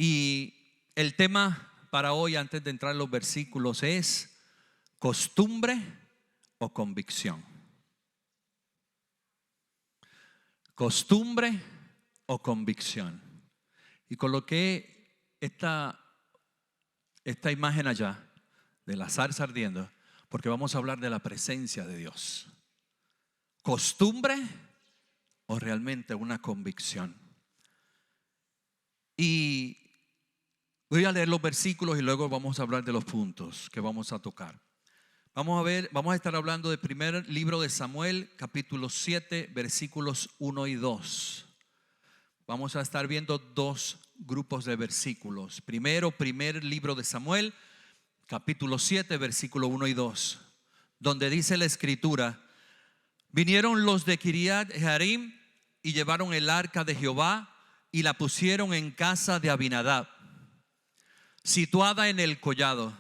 Y el tema para hoy, antes de entrar en los versículos, es costumbre o convicción. Costumbre o convicción. Y coloqué esta imagen allá de la zarza ardiendo, porque vamos a hablar de la presencia de Dios. ¿Costumbre o realmente una convicción? Y voy a leer los versículos y luego vamos a hablar de los puntos que vamos a tocar. Vamos a estar hablando del primer libro de Samuel, capítulo 7, versículos 1 y 2. Vamos a estar viendo dos grupos de versículos. Primero, primer libro de Samuel, capítulo 7, versículo 1 y 2, donde dice la escritura: vinieron los de Kiriat Jearim y llevaron el arca de Jehová y la pusieron en casa de Abinadab, situada en el collado,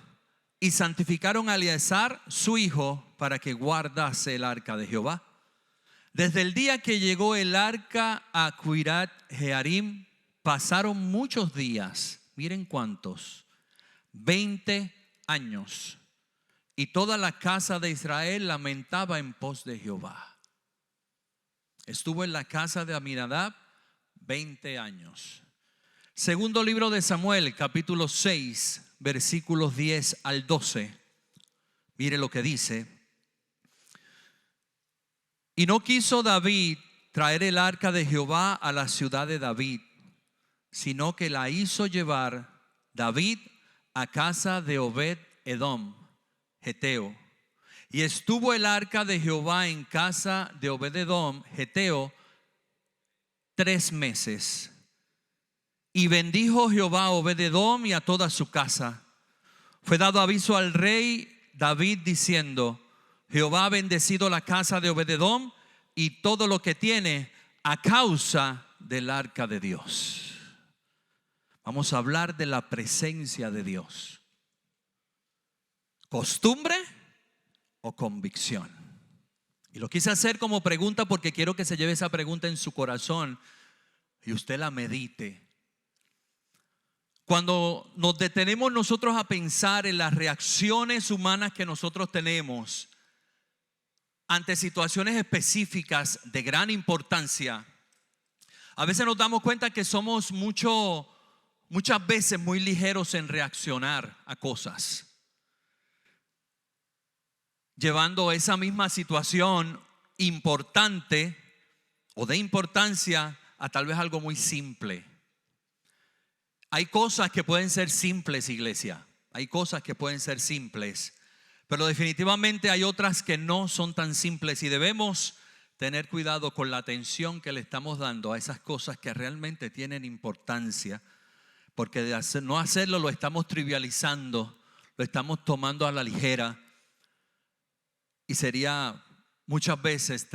y santificaron a Eleazar su hijo para que guardase el arca de Jehová. Desde el día que llegó el arca a Kiriat Jearim pasaron muchos días, miren cuántos, 20 años, y toda la casa de Israel lamentaba en pos de Jehová. Estuvo en la casa de Abinadab 20 años. Segundo libro de Samuel, capítulo 6, versículos 10 al 12. Mire lo que dice: y no quiso David traer el arca de Jehová a la ciudad de David, sino que la hizo llevar David a casa de Obed-edom, geteo. Y estuvo el arca de Jehová en casa de Obed-edom, geteo, 3 meses. Y bendijo Jehová a Obed-edom y a toda su casa. Fue dado aviso al rey David diciendo: Jehová ha bendecido la casa de Obed-edom y todo lo que tiene a causa del arca de Dios. Vamos a hablar de la presencia de Dios. ¿Costumbre o convicción? Y lo quise hacer como pregunta porque quiero que se lleve esa pregunta en su corazón y usted la medite. Cuando nos detenemos nosotros a pensar en las reacciones humanas que nosotros tenemos ante situaciones específicas de gran importancia, a veces nos damos cuenta que somos muchas veces muy ligeros en reaccionar a cosas, llevando esa misma situación importante o de importancia a tal vez algo muy simple. Hay cosas que pueden ser simples, iglesia. Hay cosas que pueden ser simples, pero definitivamente hay otras que no son tan simples y debemos tener cuidado con la atención que le estamos dando a esas cosas que realmente tienen importancia, porque de no hacerlo lo estamos trivializando, lo estamos tomando a la ligera y sería muchas veces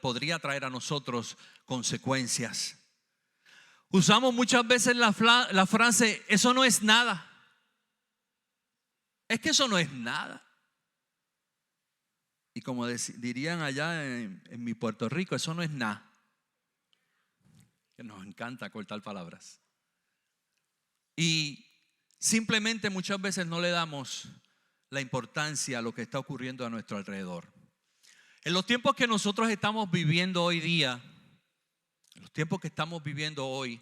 podría traer a nosotros consecuencias. Usamos muchas veces la frase: eso no es nada. Es que eso no es nada. Y como dirían allá en mi Puerto Rico, eso no es nada. Que nos encanta cortar palabras. Y simplemente muchas veces no le damos la importancia a lo que está ocurriendo a nuestro alrededor. En los tiempos que nosotros estamos viviendo hoy día, en los tiempos que estamos viviendo hoy,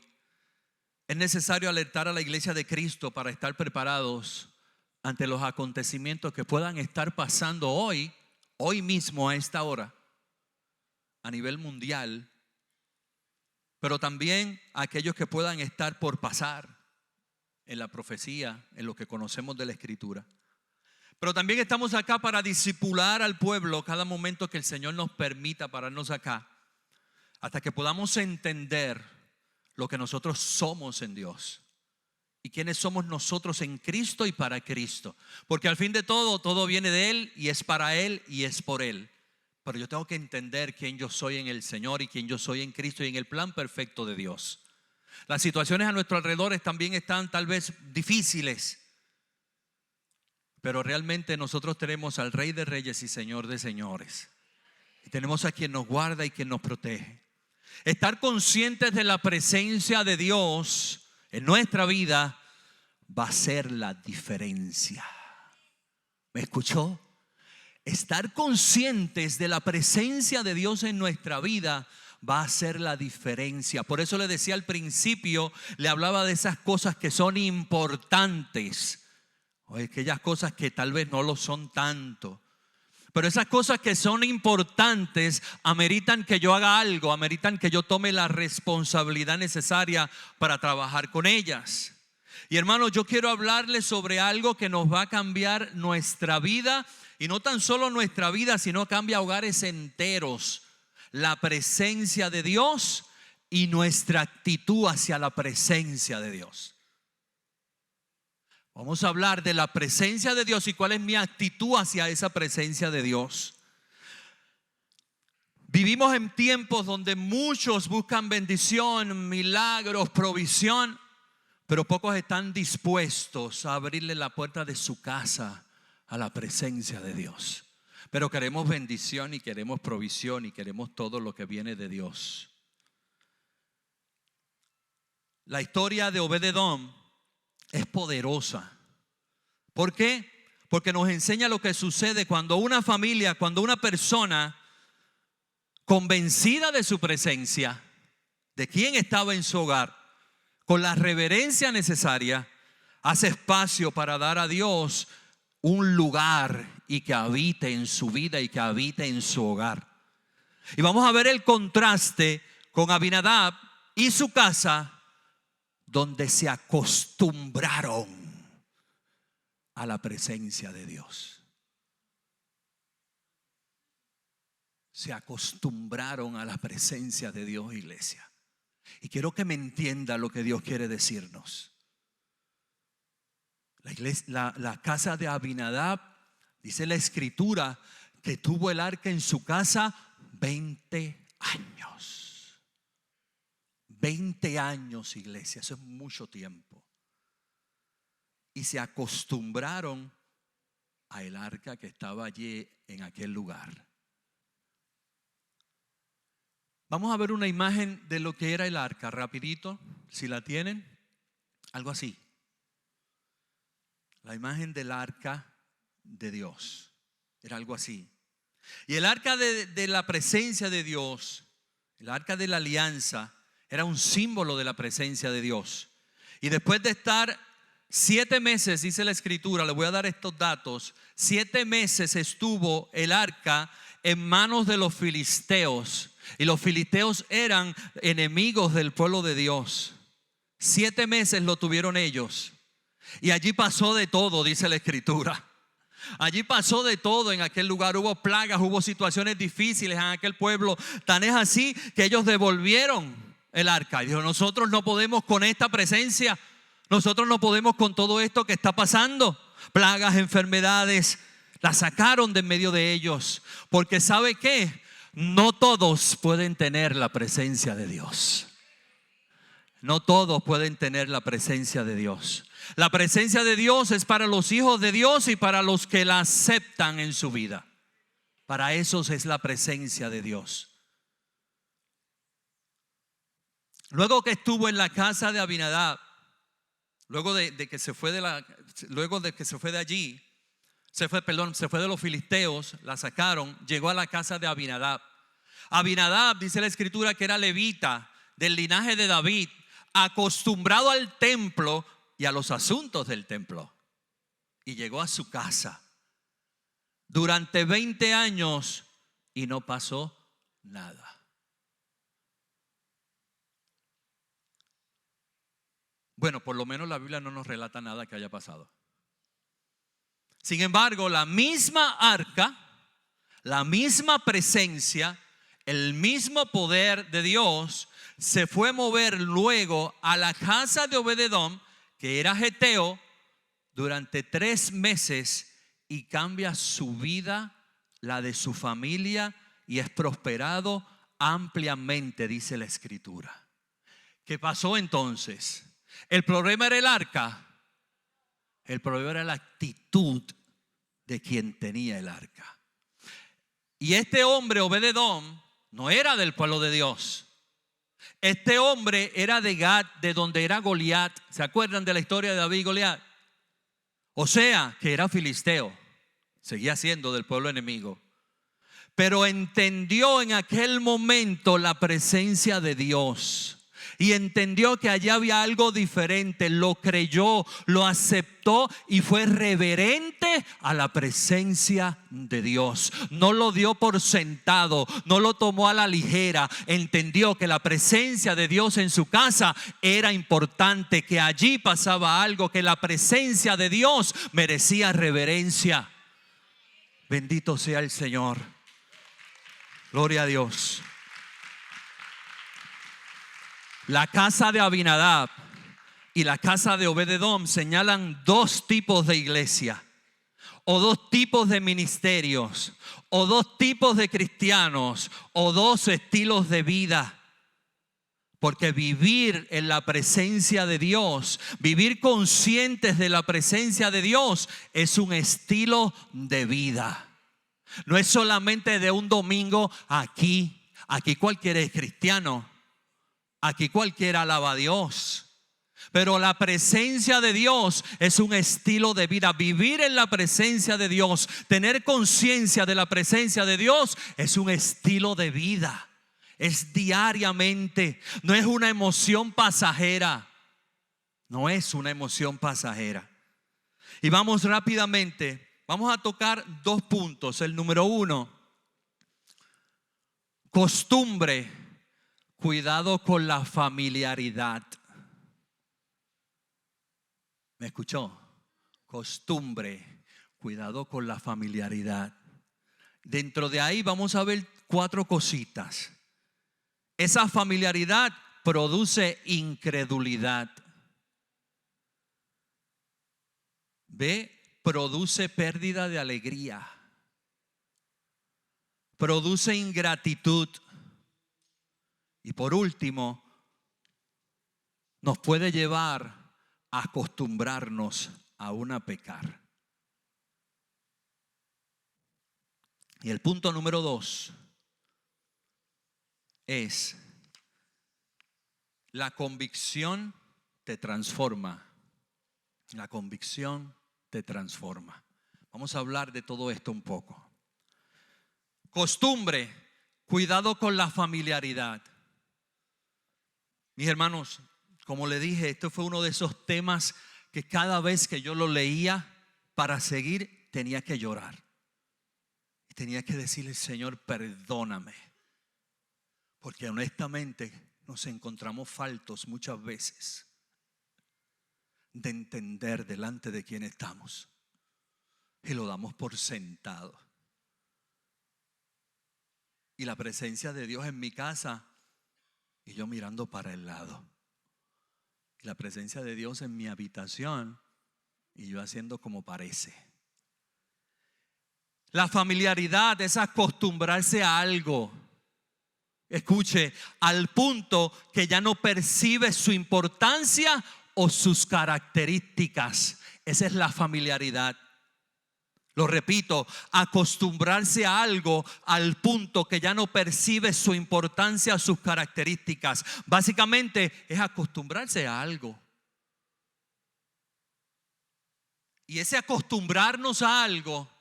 es necesario alertar a la iglesia de Cristo para estar preparados ante los acontecimientos que puedan estar pasando hoy mismo a esta hora, a nivel mundial, pero también a aquellos que puedan estar por pasar en la profecía, en lo que conocemos de la Escritura. Pero también estamos acá para discipular al pueblo cada momento que el Señor nos permita pararnos acá, hasta que podamos entender lo que nosotros somos en Dios y quiénes somos nosotros en Cristo y para Cristo. Porque al fin de todo viene de Él y es para Él y es por Él. Pero yo tengo que entender quién yo soy en el Señor y quién yo soy en Cristo y en el plan perfecto de Dios. Las situaciones a nuestro alrededor también están tal vez difíciles, pero realmente nosotros tenemos al Rey de Reyes y Señor de Señores. Y tenemos a quien nos guarda y quien nos protege. Estar conscientes de la presencia de Dios en nuestra vida va a ser la diferencia. ¿Me escuchó? Estar conscientes de la presencia de Dios en nuestra vida va a ser la diferencia. Por eso le decía al principio, le hablaba de esas cosas que son importantes, o aquellas cosas que tal vez no lo son tanto. Pero esas cosas que son importantes ameritan que yo haga algo, ameritan que yo tome la responsabilidad necesaria para trabajar con ellas. Y hermanos, yo quiero hablarles sobre algo que nos va a cambiar nuestra vida, y no tan solo nuestra vida, sino cambia hogares enteros. La presencia de Dios y nuestra actitud hacia la presencia de Dios. Vamos a hablar de la presencia de Dios y cuál es mi actitud hacia esa presencia de Dios. Vivimos en tiempos donde muchos buscan bendición, milagros, provisión, pero pocos están dispuestos a abrirle la puerta de su casa a la presencia de Dios. Pero queremos bendición y queremos provisión y queremos todo lo que viene de Dios. La historia de Obed-Edom es poderosa. ¿Por qué? Porque nos enseña lo que sucede cuando una familia, cuando una persona convencida de su presencia, de quién estaba en su hogar, con la reverencia necesaria, hace espacio para dar a Dios un lugar y que habite en su vida y que habite en su hogar. Y vamos a ver el contraste con Abinadab y su casa, donde se acostumbraron a la presencia de Dios. Se acostumbraron a la presencia de Dios, iglesia. Y quiero que me entienda lo que Dios quiere decirnos. La casa de Abinadab, dice la escritura, que tuvo el arca en su casa 20 años. 20 años, iglesia, eso es mucho tiempo. Y se acostumbraron a el arca que estaba allí en aquel lugar. Vamos a ver una imagen de lo que era el arca, rapidito, si la tienen. Algo así. La imagen del arca de Dios. Era algo así. Y el arca de la presencia de Dios, el arca de la alianza, era un símbolo de la presencia de Dios. Y después de estar 7 meses, dice la escritura, le voy a dar estos datos. 7 meses estuvo el arca en manos de los filisteos. Y los filisteos eran enemigos del pueblo de Dios. 7 meses lo tuvieron ellos. Y allí pasó de todo, dice la escritura. Allí pasó de todo en aquel lugar. Hubo plagas, hubo situaciones difíciles en aquel pueblo. Tan es así que ellos devolvieron el arca. Y dijo, nosotros no podemos con esta presencia. Nosotros no podemos con todo esto que está pasando. Plagas, enfermedades. La sacaron de en medio de ellos. Porque ¿sabe qué? No todos pueden tener la presencia de Dios. No todos pueden tener la presencia de Dios. La presencia de Dios es para los hijos de Dios y para los que la aceptan en su vida. Para esos es la presencia de Dios. Luego que estuvo en la casa de Abinadab, luego de que se fue de allí, se fue de los filisteos, la sacaron, llegó a la casa de Abinadab. Abinadab, dice la escritura, que era levita del linaje de David, acostumbrado al templo y a los asuntos del templo. Y llegó a su casa durante 20 años y no pasó nada. Bueno, por lo menos la Biblia no nos relata nada que haya pasado. Sin embargo, la misma arca, la misma presencia, el mismo poder de Dios se fue a mover luego a la casa de Obed-Edom, que era geteo, durante 3 meses, y cambia su vida, la de su familia, y es prosperado ampliamente, dice la escritura. ¿Qué pasó entonces? ¿El problema era el arca? El problema era la actitud de quien tenía el arca. Y este hombre, Obed-Edom, no era del pueblo de Dios. Este hombre era de Gat, de donde era Goliat. ¿Se acuerdan de la historia de David y Goliat? O sea, que era filisteo. Seguía siendo del pueblo enemigo. Pero entendió en aquel momento la presencia de Dios. Y entendió que allá había algo diferente. Lo creyó, lo aceptó y fue reverente a la presencia de Dios. No lo dio por sentado, no lo tomó a la ligera. Entendió que la presencia de Dios en su casa era importante, que allí pasaba algo, que la presencia de Dios merecía reverencia. Bendito sea el Señor. Gloria a Dios. La casa de Abinadab y la casa de Obed-edom señalan dos tipos de iglesia, o dos tipos de ministerios, o dos tipos de cristianos, o dos estilos de vida. Porque vivir en la presencia de Dios, vivir conscientes de la presencia de Dios, es un estilo de vida. No es solamente de un domingo aquí cualquiera es cristiano. Aquí cualquiera alaba a Dios. Pero la presencia de Dios es un estilo de vida. Vivir en la presencia de Dios, tener conciencia de la presencia de Dios, es un estilo de vida. Es diariamente. No es una emoción pasajera. No es una emoción pasajera. Y vamos rápidamente. Vamos a tocar dos puntos. El número 1, costumbre. Cuidado con la familiaridad. ¿Me escuchó? Costumbre. Cuidado con la familiaridad. Dentro de ahí vamos a ver 4 cositas. Esa familiaridad produce incredulidad. ¿Ve? Produce pérdida de alegría. Produce ingratitud. Y por último, nos puede llevar a acostumbrarnos aún a pecar. Y el punto número 2 es: la convicción te transforma. La convicción te transforma. Vamos a hablar de todo esto un poco. Costumbre, cuidado con la familiaridad. Mis hermanos, como le dije, esto fue uno de esos temas que cada vez que yo lo leía, para seguir tenía que llorar. Y tenía que decirle: Señor, perdóname. Porque honestamente nos encontramos faltos muchas veces de entender delante de quién estamos. Y lo damos por sentado. Y la presencia de Dios en mi casa y yo mirando para el lado. Y la presencia de Dios en mi habitación y yo haciendo como parece. La familiaridad es acostumbrarse a algo. Escuche, al punto que ya no percibe su importancia o sus características. Esa es la familiaridad. Lo repito, acostumbrarse a algo al punto que ya no percibe su importancia, sus características. Básicamente es acostumbrarse a algo. Y ese acostumbrarnos a algo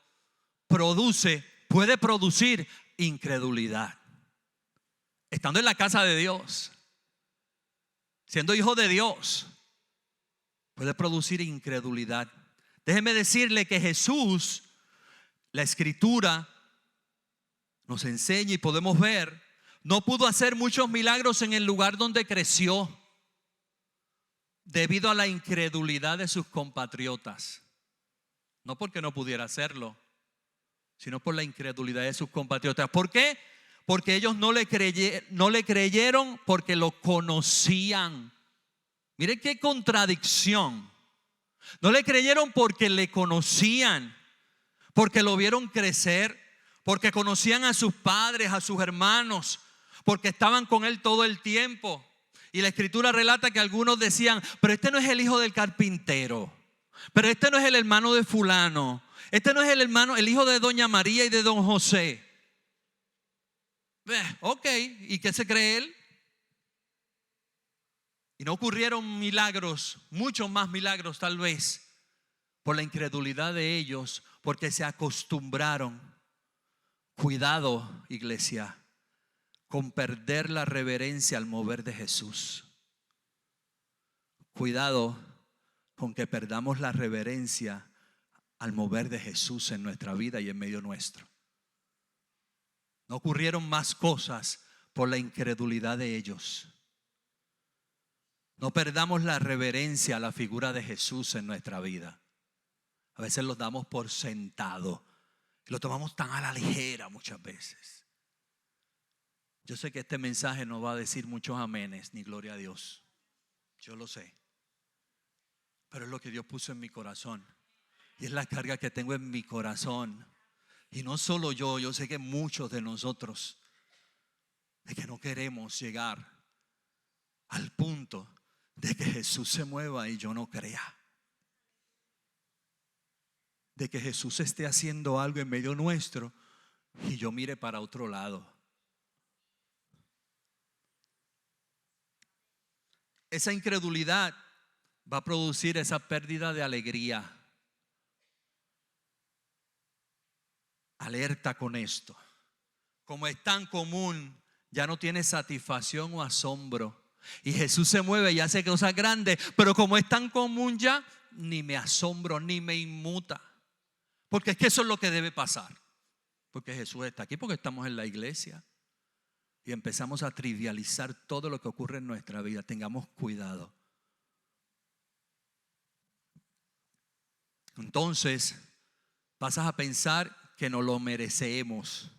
puede producir incredulidad. Estando en la casa de Dios, siendo hijo de Dios, puede producir incredulidad. Déjeme decirle que Jesús, la Escritura nos enseña y podemos ver, no pudo hacer muchos milagros en el lugar donde creció debido a la incredulidad de sus compatriotas. No porque no pudiera hacerlo, sino por la incredulidad de sus compatriotas. ¿Por qué? Porque ellos no le creyeron porque lo conocían. Mire qué contradicción. No le creyeron porque le conocían, porque lo vieron crecer, porque conocían a sus padres, a sus hermanos, porque estaban con él todo el tiempo. Y la Escritura relata que algunos decían: pero este no es el hijo del carpintero, pero este no es el hermano de fulano, este no es el hijo de doña María y de don José. Ok, ¿y qué se cree él? Y no ocurrieron milagros, muchos más milagros tal vez, por la incredulidad de ellos, porque se acostumbraron. Cuidado, iglesia, con perder la reverencia al mover de Jesús. Cuidado con que perdamos la reverencia al mover de Jesús en nuestra vida y en medio nuestro. No ocurrieron más cosas por la incredulidad de ellos. No perdamos la reverencia a la figura de Jesús en nuestra vida. A veces lo damos por sentado. Lo tomamos tan a la ligera muchas veces. Yo sé que este mensaje no va a decir muchos amenes ni gloria a Dios. Yo lo sé. Pero es lo que Dios puso en mi corazón. Y es la carga que tengo en mi corazón. Y no solo yo sé que muchos de nosotros, de que no queremos llegar al punto de que Jesús se mueva y yo no crea. De que Jesús esté haciendo algo en medio nuestro y yo mire para otro lado. Esa incredulidad va a producir esa pérdida de alegría. Alerta con esto. Como es tan común, ya no tiene satisfacción o asombro. Y Jesús se mueve y hace cosas grandes, pero como es tan común ya, ni me asombro, ni me inmuta. Porque es que eso es lo que debe pasar. Porque Jesús está aquí, porque estamos en la iglesia. Y empezamos a trivializar todo lo que ocurre en nuestra vida. Tengamos cuidado. Entonces, pasas a pensar que no lo merecemos.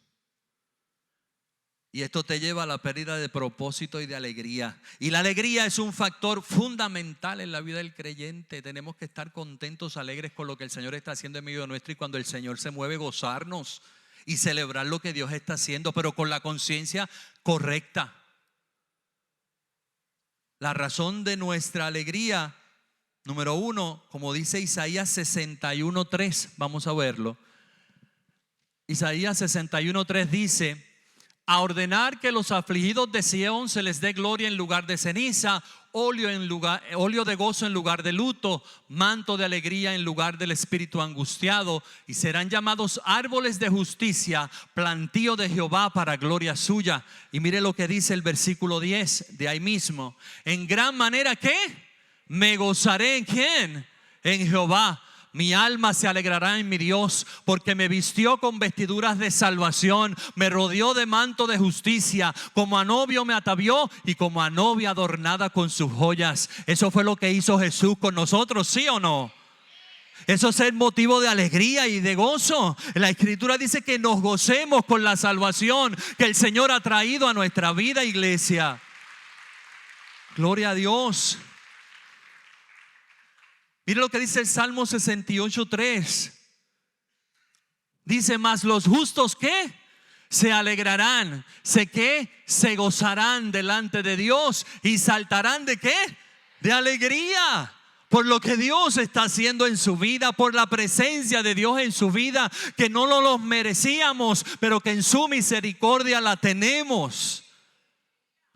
Y esto te lleva a la pérdida de propósito y de alegría. Y la alegría es un factor fundamental en la vida del creyente. Tenemos que estar contentos, alegres con lo que el Señor está haciendo en medio nuestro. Y cuando el Señor se mueve, gozarnos y celebrar lo que Dios está haciendo, pero con la conciencia correcta. La razón de nuestra alegría, número uno, como dice Isaías 61:3, vamos a verlo. Isaías 61:3 dice: a ordenar que los afligidos de Sión se les dé gloria en lugar de ceniza, óleo de gozo en lugar de luto, manto de alegría en lugar del espíritu angustiado, y serán llamados árboles de justicia, plantío de Jehová para gloria suya. Y mire lo que dice el versículo 10 de ahí mismo: en gran manera ¿qué? Me gozaré ¿en quién? En Jehová. Mi alma se alegrará en mi Dios, porque me vistió con vestiduras de salvación, me rodeó de manto de justicia, como a novio me atavió y como a novia adornada con sus joyas. Eso fue lo que hizo Jesús con nosotros, ¿sí o no? Eso es el motivo de alegría y de gozo. La Escritura dice que nos gocemos con la salvación que el Señor ha traído a nuestra vida, iglesia. Gloria a Dios. Mire lo que dice el Salmo 68:3. Dice: mas los justos ¿qué? Se alegrarán, se gozarán delante de Dios y saltarán ¿de qué? De alegría. Por lo que Dios está haciendo en su vida, por la presencia de Dios en su vida, que no lo merecíamos, pero que en su misericordia la tenemos.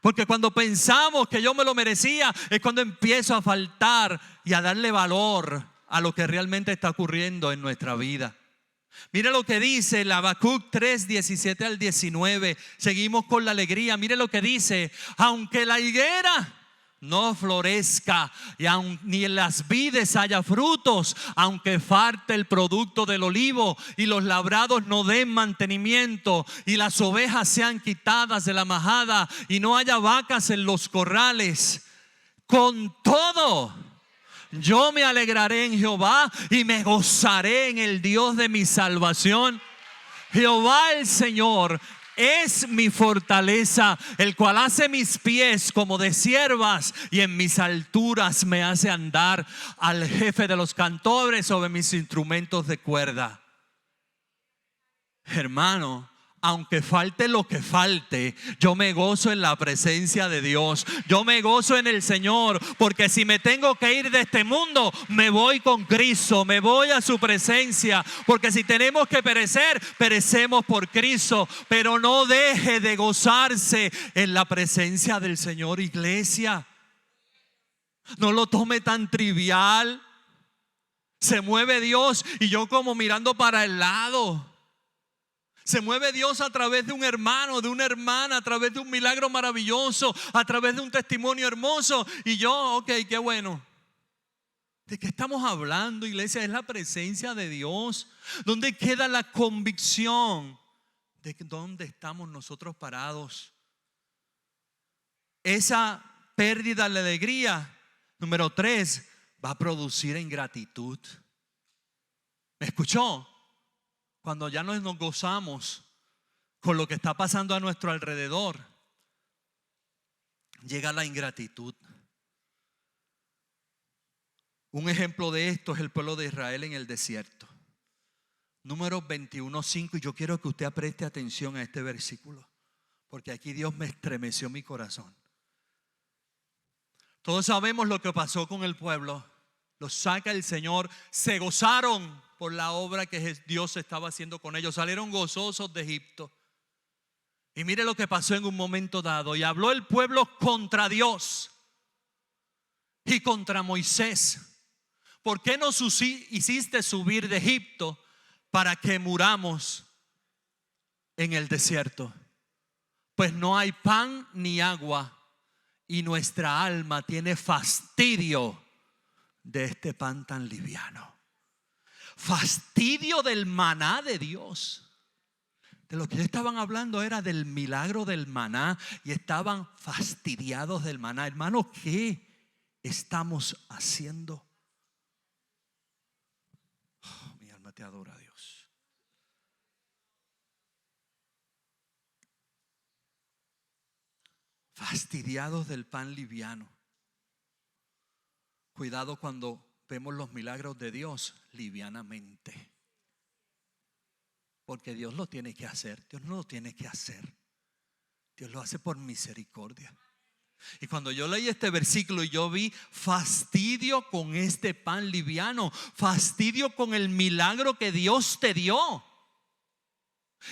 Porque cuando pensamos que yo me lo merecía, es cuando empiezo a faltar y a darle valor a lo que realmente está ocurriendo en nuestra vida. Mire lo que dice el Habacuc 3:17-19. Seguimos con la alegría. Mire lo que dice: aunque la higuera no florezca y ni en las vides haya frutos, aunque falte el producto del olivo y los labrados no den mantenimiento y las ovejas sean quitadas de la majada y no haya vacas en los corrales, con todo yo me alegraré en Jehová y me gozaré en el Dios de mi salvación. Jehová el Señor es mi fortaleza, el cual hace mis pies como de ciervas y en mis alturas me hace andar. Al jefe de los cantores sobre mis instrumentos de cuerda. Hermano, aunque falte lo que falte, yo me gozo en la presencia de Dios. Yo me gozo en el Señor, porque si me tengo que ir de este mundo, me voy con Cristo, me voy a su presencia. Porque si tenemos que perecer, perecemos por Cristo. Pero no deje de gozarse en la presencia del Señor, iglesia. No lo tome tan trivial. Se mueve Dios y yo como mirando para el lado. Se mueve Dios a través de un hermano, de una hermana, a través de un milagro maravilloso, a través de un testimonio hermoso. Y yo, ok, qué bueno. ¿De qué estamos hablando, iglesia? Es la presencia de Dios. ¿Dónde queda la convicción de dónde estamos nosotros parados? Esa pérdida de alegría, número 3, va a producir ingratitud. ¿Me escuchó? Cuando ya nos gozamos con lo que está pasando a nuestro alrededor, llega la ingratitud. Un ejemplo de esto es el pueblo de Israel en el desierto. Números 21:5, y yo quiero que usted preste atención a este versículo, porque aquí Dios me estremeció mi corazón. Todos sabemos lo que pasó con el pueblo. Los saca el Señor, se gozaron por la obra que Dios estaba haciendo con ellos. Salieron gozosos de Egipto. Y mire lo que pasó en un momento dado. Y habló el pueblo contra Dios y contra Moisés. ¿Por qué nos hiciste subir de Egipto para que muramos en el desierto? Pues no hay pan ni agua y nuestra alma tiene fastidio de este pan tan liviano. Fastidio del maná de Dios. De lo que ellos estaban hablando era del milagro del maná y estaban fastidiados del maná. Hermano, ¿qué estamos haciendo? Oh, mi alma te adora, Dios. Fastidiados del pan liviano. Cuidado cuando vemos los milagros de Dios livianamente. Porque Dios lo tiene que hacer. Dios no lo tiene que hacer. Dios lo hace por misericordia. Y cuando yo leí este versículo y yo vi fastidio con este pan liviano, fastidio con el milagro que Dios te dio.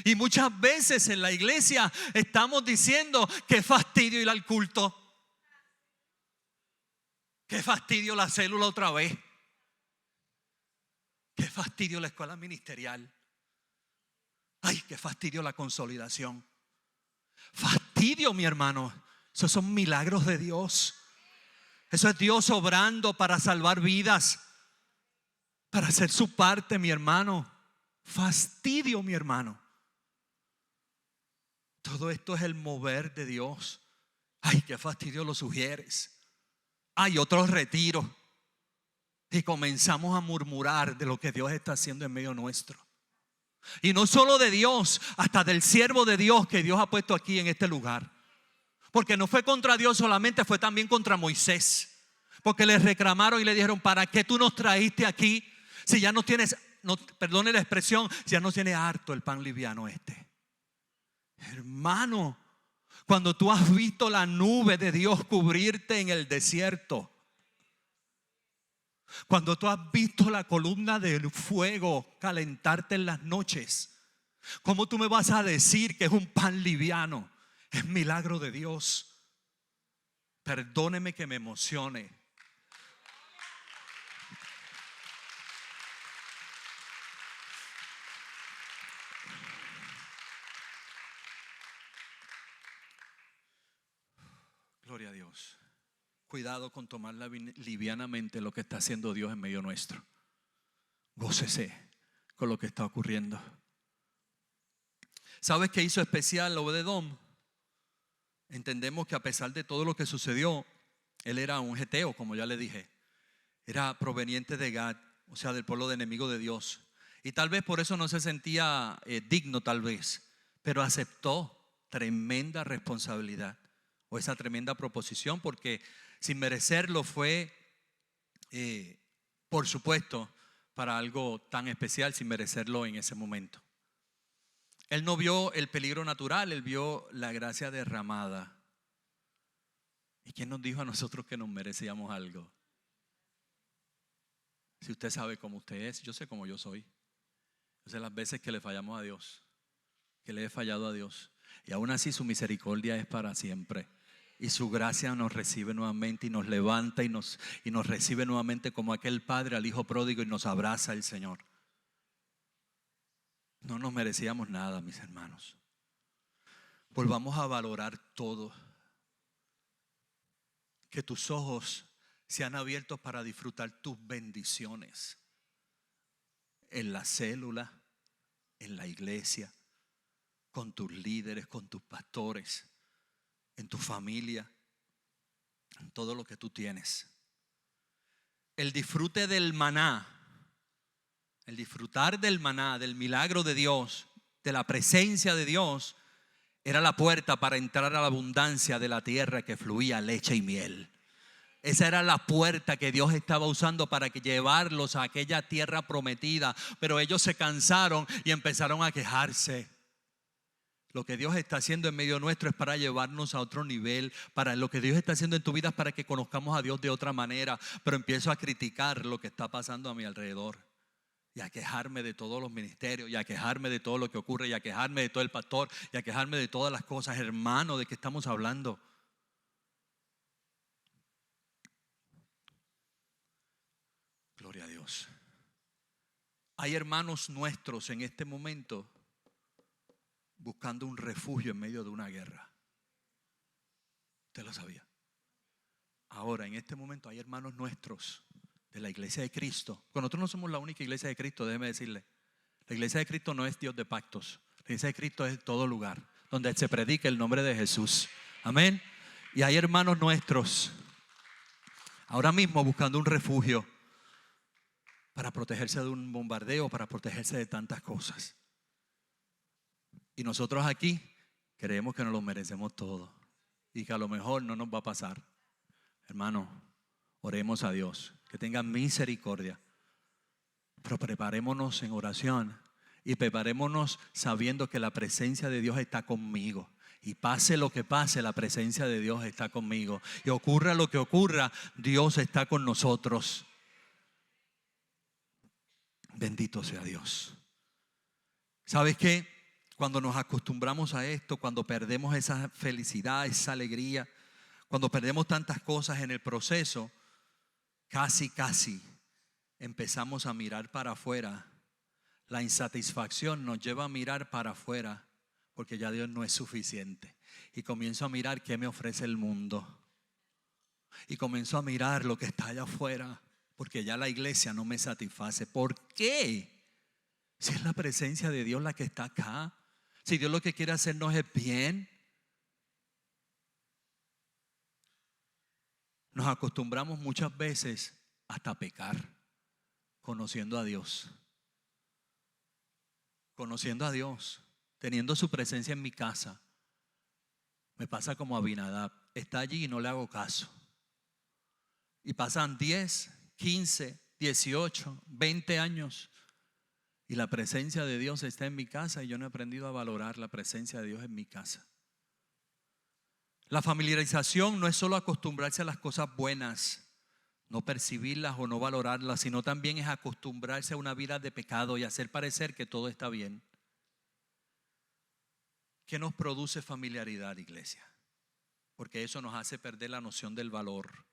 Y muchas veces en la iglesia estamos diciendo que fastidio ir al culto, que fastidio la célula otra vez, que fastidio la escuela ministerial, ay, qué fastidio la consolidación. Fastidio, mi hermano, esos son milagros de Dios. Eso es Dios obrando para salvar vidas, para hacer su parte, mi hermano. Fastidio, mi hermano. Todo esto es el mover de Dios. Ay, qué fastidio los sugieres. Hay otros retiros. Y comenzamos a murmurar de lo que Dios está haciendo en medio nuestro. Y no solo de Dios, hasta del siervo de Dios que Dios ha puesto aquí en este lugar. Porque no fue contra Dios solamente, fue también contra Moisés. Porque le reclamaron y le dijeron: ¿para qué tú nos trajiste aquí? Si ya no tienes, no, perdone la expresión, si ya no tienes harto el pan liviano este. Hermano, cuando tú has visto la nube de Dios cubrirte en el desierto, cuando tú has visto la columna del fuego calentarte en las noches, ¿cómo tú me vas a decir que es un pan liviano? Es milagro de Dios. Perdóneme que me emocione. Gloria a Dios. Cuidado con tomar livianamente lo que está haciendo Dios en medio nuestro. Gócese con lo que está ocurriendo. ¿Sabes qué hizo especial Obed-edom? Entendemos que a pesar de todo lo que sucedió, él era un geteo, como ya le dije. Era proveniente de Gad, o sea, del pueblo de enemigo de Dios. Y tal vez por eso no se sentía digno, tal vez. Pero aceptó tremenda responsabilidad, o esa tremenda proposición, porque sin merecerlo fue, por supuesto, para algo tan especial, sin merecerlo en ese momento. Él no vio el peligro natural, él vio la gracia derramada. ¿Y quién nos dijo a nosotros que nos merecíamos algo? Si usted sabe cómo usted es, yo sé cómo yo soy. Yo sé las veces que le fallamos a Dios, que le he fallado a Dios. Y aún así su misericordia es para siempre. Y su gracia nos recibe nuevamente y nos levanta y nos recibe nuevamente como aquel padre al hijo pródigo y nos abraza el Señor. No nos merecíamos nada, mis hermanos. Volvamos a valorar todo. Que tus ojos sean abiertos para disfrutar tus bendiciones en la célula, en la iglesia, con tus líderes, con tus pastores, en tu familia, en todo lo que tú tienes. El disfrute del maná, el disfrutar del maná, del milagro de Dios, de la presencia de Dios, era la puerta para entrar a la abundancia de la tierra que fluía leche y miel. Esa era la puerta que Dios estaba usando para llevarlos a aquella tierra prometida. Pero ellos se cansaron y empezaron a quejarse. Lo que Dios está haciendo en medio nuestro es para llevarnos a otro nivel. Para lo que Dios está haciendo en tu vida es para que conozcamos a Dios de otra manera. Pero empiezo a criticar lo que está pasando a mi alrededor. Y a quejarme de todos los ministerios. Y a quejarme de todo lo que ocurre. Y a quejarme de todo el pastor. Y a quejarme de todas las cosas. Hermano, ¿de qué estamos hablando? Gloria a Dios. Hay hermanos nuestros en este momento buscando un refugio en medio de una guerra. ¿Usted lo sabía? Ahora, en este momento hay hermanos nuestros de la iglesia de Cristo. Nosotros no somos la única iglesia de Cristo, déjeme decirle. La iglesia de Cristo no es Dios de pactos. La iglesia de Cristo es todo lugar donde se predica el nombre de Jesús. Amén. Y hay hermanos nuestros ahora mismo buscando un refugio para protegerse de un bombardeo, para protegerse de tantas cosas. Y nosotros aquí creemos que nos lo merecemos todo y que a lo mejor no nos va a pasar. Hermano, oremos a Dios, que tenga misericordia. Pero preparémonos en oración y preparémonos sabiendo que la presencia de Dios está conmigo. Y pase lo que pase, la presencia de Dios está conmigo. Y ocurra lo que ocurra, Dios está con nosotros. Bendito sea Dios. ¿Sabes qué? Cuando nos acostumbramos a esto, cuando perdemos esa felicidad, esa alegría, cuando perdemos tantas cosas en el proceso, casi empezamos a mirar para afuera. La insatisfacción nos lleva a mirar para afuera porque ya Dios no es suficiente. Y comienzo a mirar qué me ofrece el mundo. Y comienzo a mirar lo que está allá afuera porque ya la iglesia no me satisface. ¿Por qué? Si es la presencia de Dios la que está acá. Si Dios lo que quiere hacernos es bien. Nos acostumbramos muchas veces hasta a pecar, conociendo a Dios. Conociendo a Dios, teniendo su presencia en mi casa. Me pasa como Abinadab. Está allí y no le hago caso. Y pasan 10, 15, 18, 20 años. Y la presencia de Dios está en mi casa y yo no he aprendido a valorar la presencia de Dios en mi casa. La familiarización no es solo acostumbrarse a las cosas buenas, no percibirlas o no valorarlas, sino también es acostumbrarse a una vida de pecado y hacer parecer que todo está bien. ¿Qué nos produce familiaridad, iglesia? Porque eso nos hace perder la noción del valor.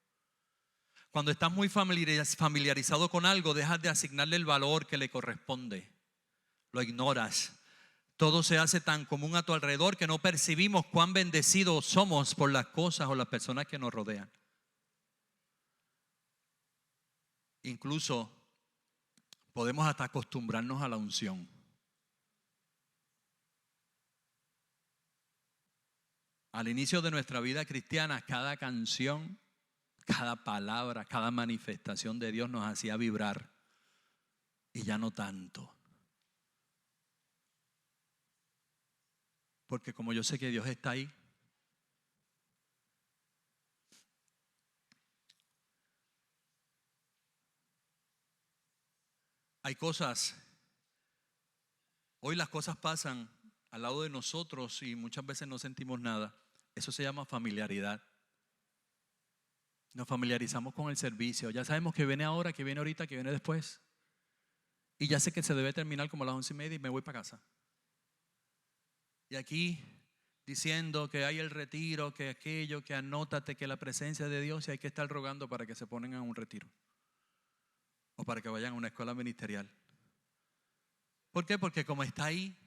Cuando estás muy familiarizado con algo, dejas de asignarle el valor que le corresponde. Lo ignoras. Todo se hace tan común a tu alrededor que no percibimos cuán bendecidos somos por las cosas o las personas que nos rodean. Incluso podemos hasta acostumbrarnos a la unción. Al inicio de nuestra vida cristiana, cada canción, cada palabra, cada manifestación de Dios nos hacía vibrar. Y ya no tanto. Porque como yo sé que Dios está ahí, hay cosas, hoy las cosas pasan al lado de nosotros y muchas veces no sentimos nada. Eso se llama familiaridad. Nos familiarizamos con el servicio. Ya sabemos que viene ahora, que viene ahorita, que viene después. Y ya sé que se debe terminar como a las 11:30 y me voy para casa. Y aquí diciendo que hay el retiro, que aquello, que anótate, que la presencia de Dios, y hay que estar rogando para que se pongan a un retiro o para que vayan a una escuela ministerial. ¿Por qué? Porque como está ahí,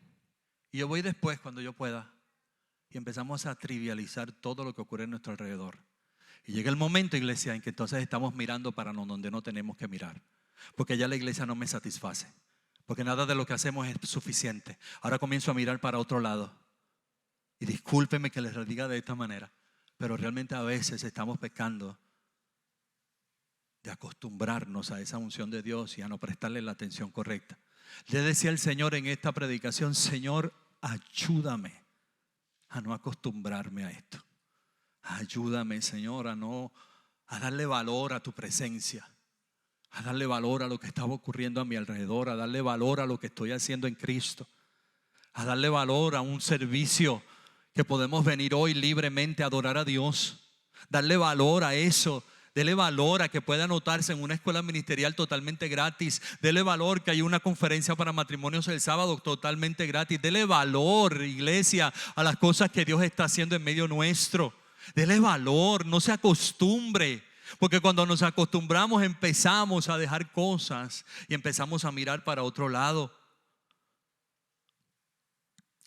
y yo voy después cuando yo pueda, y empezamos a trivializar todo lo que ocurre en nuestro alrededor. Y llega el momento, iglesia, en que entonces estamos mirando para donde no tenemos que mirar, porque ya la iglesia no me satisface, porque nada de lo que hacemos es suficiente. Ahora comienzo a mirar para otro lado. Y discúlpenme que les lo diga de esta manera, pero realmente a veces estamos pecando de acostumbrarnos a esa unción de Dios y a no prestarle la atención correcta. Le decía al Señor en esta predicación: Señor, ayúdame a no acostumbrarme a esto. Ayúdame, Señor, a darle valor a tu presencia, a darle valor a lo que estaba ocurriendo a mi alrededor, a darle valor a lo que estoy haciendo en Cristo, a darle valor a un servicio que podemos venir hoy libremente a adorar a Dios. Darle valor a eso. Dele valor a que pueda anotarse en una escuela ministerial totalmente gratis. Dele valor que hay una conferencia para matrimonios el sábado totalmente gratis. Dele valor, iglesia, a las cosas que Dios está haciendo en medio nuestro. Dele valor, no se acostumbre. Porque cuando nos acostumbramos empezamos a dejar cosas y empezamos a mirar para otro lado.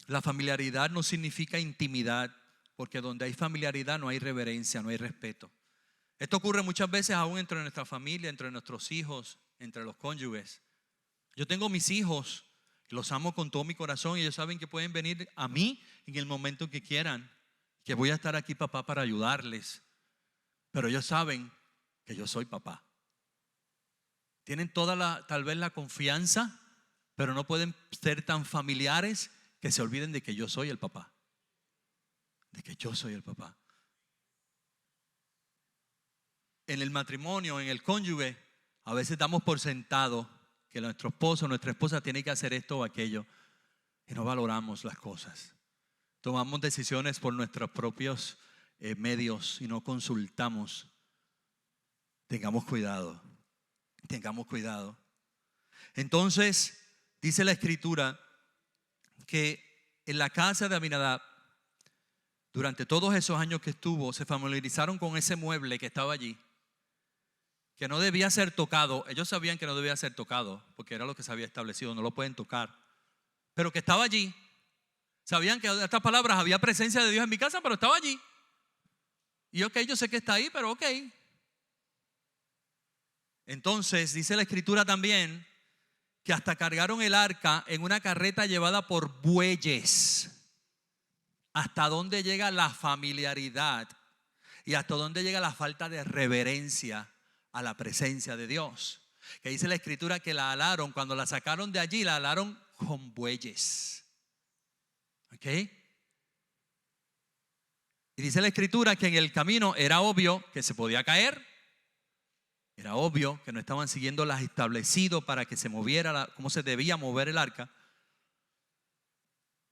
La familiaridad no significa intimidad, porque donde hay familiaridad no hay reverencia, no hay respeto. Esto ocurre muchas veces aún entre nuestra familia, entre nuestros hijos, entre los cónyuges. Yo tengo mis hijos, los amo con todo mi corazón y ellos saben que pueden venir a mí en el momento que quieran, que voy a estar aquí, papá, para ayudarles. Pero ellos saben que yo soy papá. Tienen tal vez la confianza, pero no pueden ser tan familiares que se olviden de que yo soy el papá. De que yo soy el papá. En el matrimonio, en el cónyuge, a veces damos por sentado que nuestro esposo, nuestra esposa tiene que hacer esto o aquello y no valoramos las cosas. Tomamos decisiones por nuestros propios medios y no consultamos. Tengamos cuidado, tengamos cuidado. Entonces, dice la Escritura que en la casa de Aminadab, durante todos esos años que estuvo, se familiarizaron con ese mueble que estaba allí, que no debía ser tocado. Ellos sabían que no debía ser tocado, porque era lo que se había establecido, no lo pueden tocar, pero que estaba allí. Sabían que estas palabras, había presencia de Dios en mi casa, pero estaba allí. Y ok, yo sé que está ahí, pero ok. Entonces dice la Escritura también que hasta cargaron el arca en una carreta llevada por bueyes. Hasta dónde llega la familiaridad y hasta dónde llega la falta de reverencia a la presencia de Dios. Que dice la Escritura que la alaron, cuando la sacaron de allí, la alaron con bueyes. ¿Ok? Y dice la Escritura que en el camino era obvio que se podía caer. Era obvio que no estaban siguiendo las establecido para que se moviera, cómo se debía mover el arca.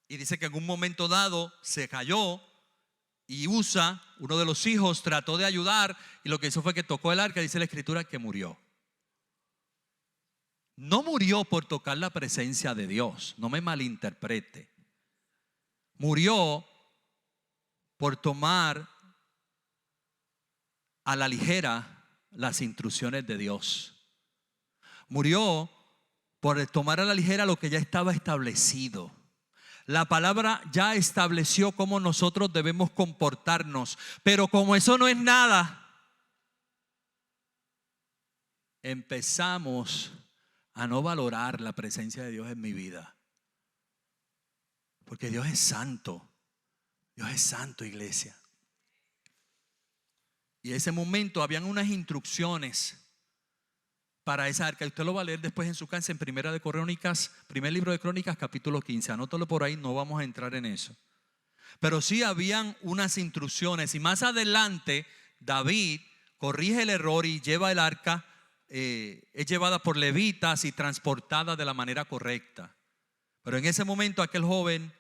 Y dice que en un momento dado se cayó y Usa, uno de los hijos, trató de ayudar y lo que hizo fue que tocó el arca. Dice la Escritura que murió. No murió por tocar la presencia de Dios, no me malinterprete. Murió por tomar a la ligera las instrucciones de Dios. Murió por tomar a la ligera lo que ya estaba establecido. La palabra ya estableció cómo nosotros debemos comportarnos, pero como eso no es nada, empezamos a no valorar la presencia de Dios en mi vida. Porque Dios es santo. Dios es santo, iglesia. Y en ese momento habían unas instrucciones para esa arca. Usted lo va a leer después en su casa en primer libro de Crónicas, capítulo 15. Anótalo por ahí, no vamos a entrar en eso. Pero sí habían unas instrucciones. Y más adelante, David corrige el error y lleva el arca, es llevada por levitas y transportada de la manera correcta. Pero en ese momento aquel joven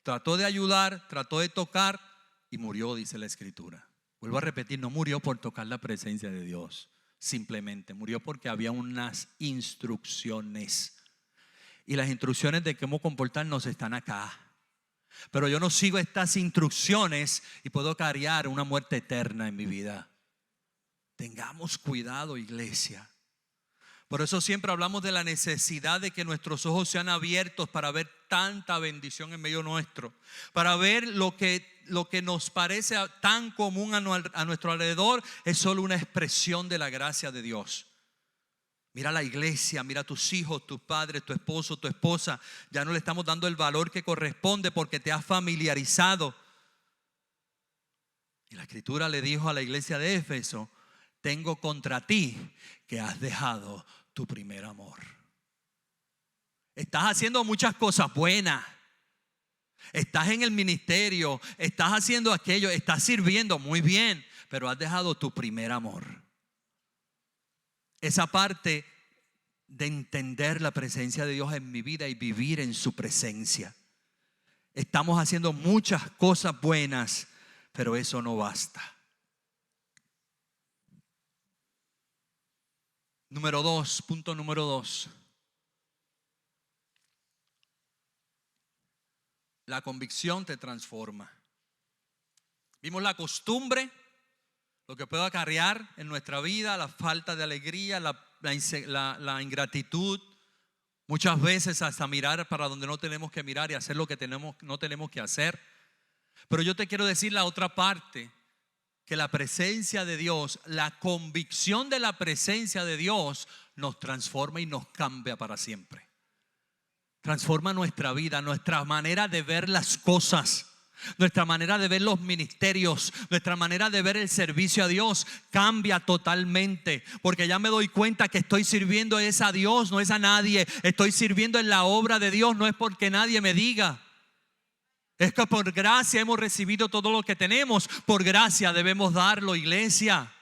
trató de ayudar, trató de tocar y murió, dice la Escritura. Vuelvo a repetir, no murió por tocar la presencia de Dios. Simplemente murió porque había unas instrucciones. Y las instrucciones de cómo comportarnos están acá. Pero yo no sigo estas instrucciones y puedo cargar una muerte eterna en mi vida. Tengamos cuidado, iglesia. Por eso siempre hablamos de la necesidad de que nuestros ojos sean abiertos para ver tanta bendición en medio nuestro, para ver lo que nos parece tan común a nuestro alrededor es solo una expresión de la gracia de Dios. Mira la iglesia, mira a tus hijos, tus padres, tu esposo, tu esposa. Ya no le estamos dando el valor que corresponde porque te has familiarizado. Y la Escritura le dijo a la iglesia de Éfeso: tengo contra ti que has dejado tu primer amor. Estás haciendo muchas cosas buenas. Estás en el ministerio, estás haciendo aquello, estás sirviendo muy bien, pero has dejado tu primer amor. Esa parte de entender la presencia de Dios en mi vida y vivir en su presencia. Estamos haciendo muchas cosas buenas, pero eso no basta. Punto número 2. La convicción te transforma. Vimos la costumbre, lo que puede acarrear en nuestra vida, la falta de alegría, la ingratitud. Muchas veces hasta mirar para donde no tenemos que mirar y hacer lo que no tenemos que hacer. Pero yo te quiero decir la otra parte, que la presencia de Dios, la convicción de la presencia de Dios nos transforma y nos cambia para siempre. Transforma nuestra vida, nuestra manera de ver las cosas, nuestra manera de ver los ministerios, nuestra manera de ver el servicio a Dios cambia totalmente, porque ya me doy cuenta que estoy sirviendo es a Dios, no es a nadie. Estoy sirviendo en la obra de Dios, no es porque nadie me diga. Es que por gracia hemos recibido todo lo que tenemos. Por gracia debemos darlo, iglesia.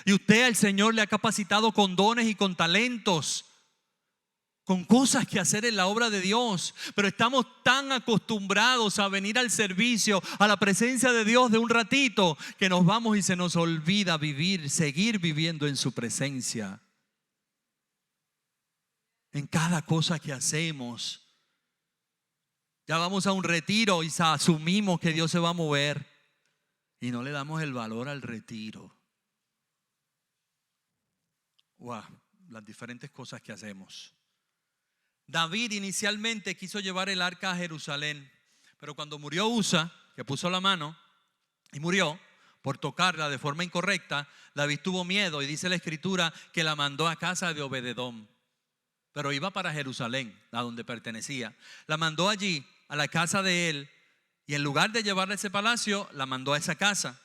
Y usted, el Señor le ha capacitado con dones y con talentos, con cosas que hacer en la obra de Dios. Pero estamos tan acostumbrados a venir al servicio, a la presencia de Dios de un ratito, que nos vamos y se nos olvida seguir viviendo en su presencia. En cada cosa que hacemos. Ya vamos a un retiro y asumimos que Dios se va a mover y no le damos el valor al retiro. Wow, las diferentes cosas que hacemos. David inicialmente quiso llevar el arca a Jerusalén, pero cuando murió Usa, que puso la mano y murió por tocarla de forma incorrecta, David tuvo miedo y dice la Escritura que la mandó a casa de Obededom. Pero iba para Jerusalén, a donde pertenecía. La mandó allí, a la casa de él, y en lugar de llevarla a ese palacio, la mandó a esa casa.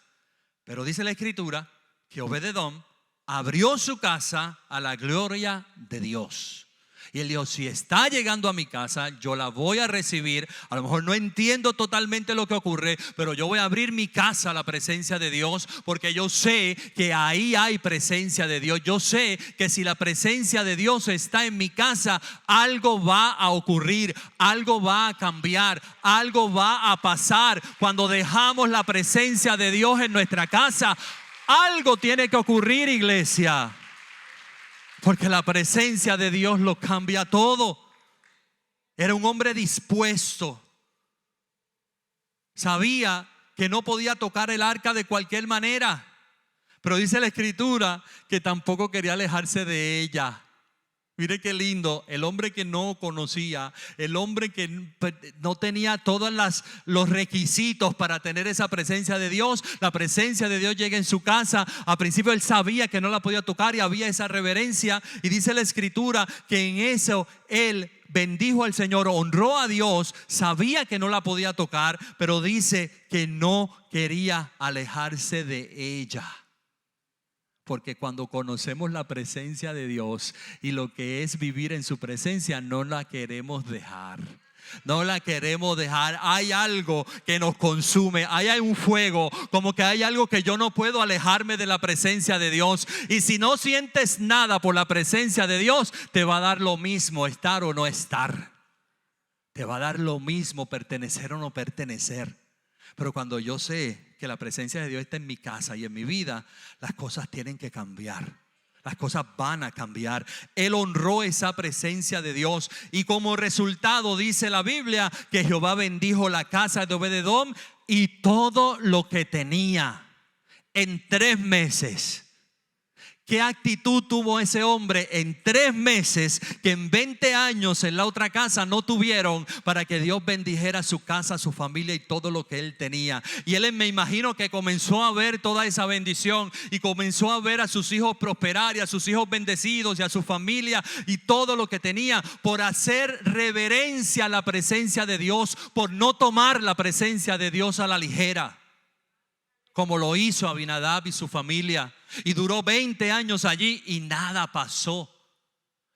Pero dice la Escritura que Obededom abrió su casa a la gloria de Dios. Y él dijo: si está llegando a mi casa, yo la voy a recibir. A lo mejor no entiendo totalmente lo que ocurre, pero yo voy a abrir mi casa a la presencia de Dios, porque yo sé que ahí hay presencia de Dios. Yo sé que si la presencia de Dios está en mi casa, algo va a ocurrir, algo va a cambiar, algo va a pasar. Cuando dejamos la presencia de Dios en nuestra casa, algo tiene que ocurrir, iglesia. Porque la presencia de Dios lo cambia todo. Era un hombre dispuesto. Sabía que no podía tocar el arca de cualquier manera. Pero dice la Escritura que tampoco quería alejarse de ella. Mire qué lindo, el hombre que no conocía, el hombre que no tenía todos los requisitos para tener esa presencia de Dios. La presencia de Dios llega en su casa. Al principio él sabía que no la podía tocar y había esa reverencia. Y dice la Escritura que en eso él bendijo al Señor, honró a Dios, sabía que no la podía tocar, pero dice que no quería alejarse de ella. Porque cuando conocemos la presencia de Dios y lo que es vivir en su presencia, no la queremos dejar. No la queremos dejar. Hay algo que nos consume. Hay un fuego, como que hay algo que yo no puedo alejarme de la presencia de Dios. Y si no sientes nada por la presencia de Dios, te va a dar lo mismo estar o no estar. Te va a dar lo mismo pertenecer o no pertenecer. Pero cuando yo sé que la presencia de Dios está en mi casa y en mi vida, las cosas tienen que cambiar. Las cosas van a cambiar. Él honró esa presencia de Dios. Y como resultado dice la Biblia que Jehová bendijo la casa de Obed-edom y todo lo que tenía en 3 meses. ¿Qué actitud tuvo ese hombre en 3 meses que en 20 años en la otra casa no tuvieron, para que Dios bendijera su casa, su familia y todo lo que él tenía? Y él, me imagino que comenzó a ver toda esa bendición y comenzó a ver a sus hijos prosperar y a sus hijos bendecidos y a su familia y todo lo que tenía, por hacer reverencia a la presencia de Dios, por no tomar la presencia de Dios a la ligera, como lo hizo Abinadab y su familia. Y duró 20 años allí y nada pasó.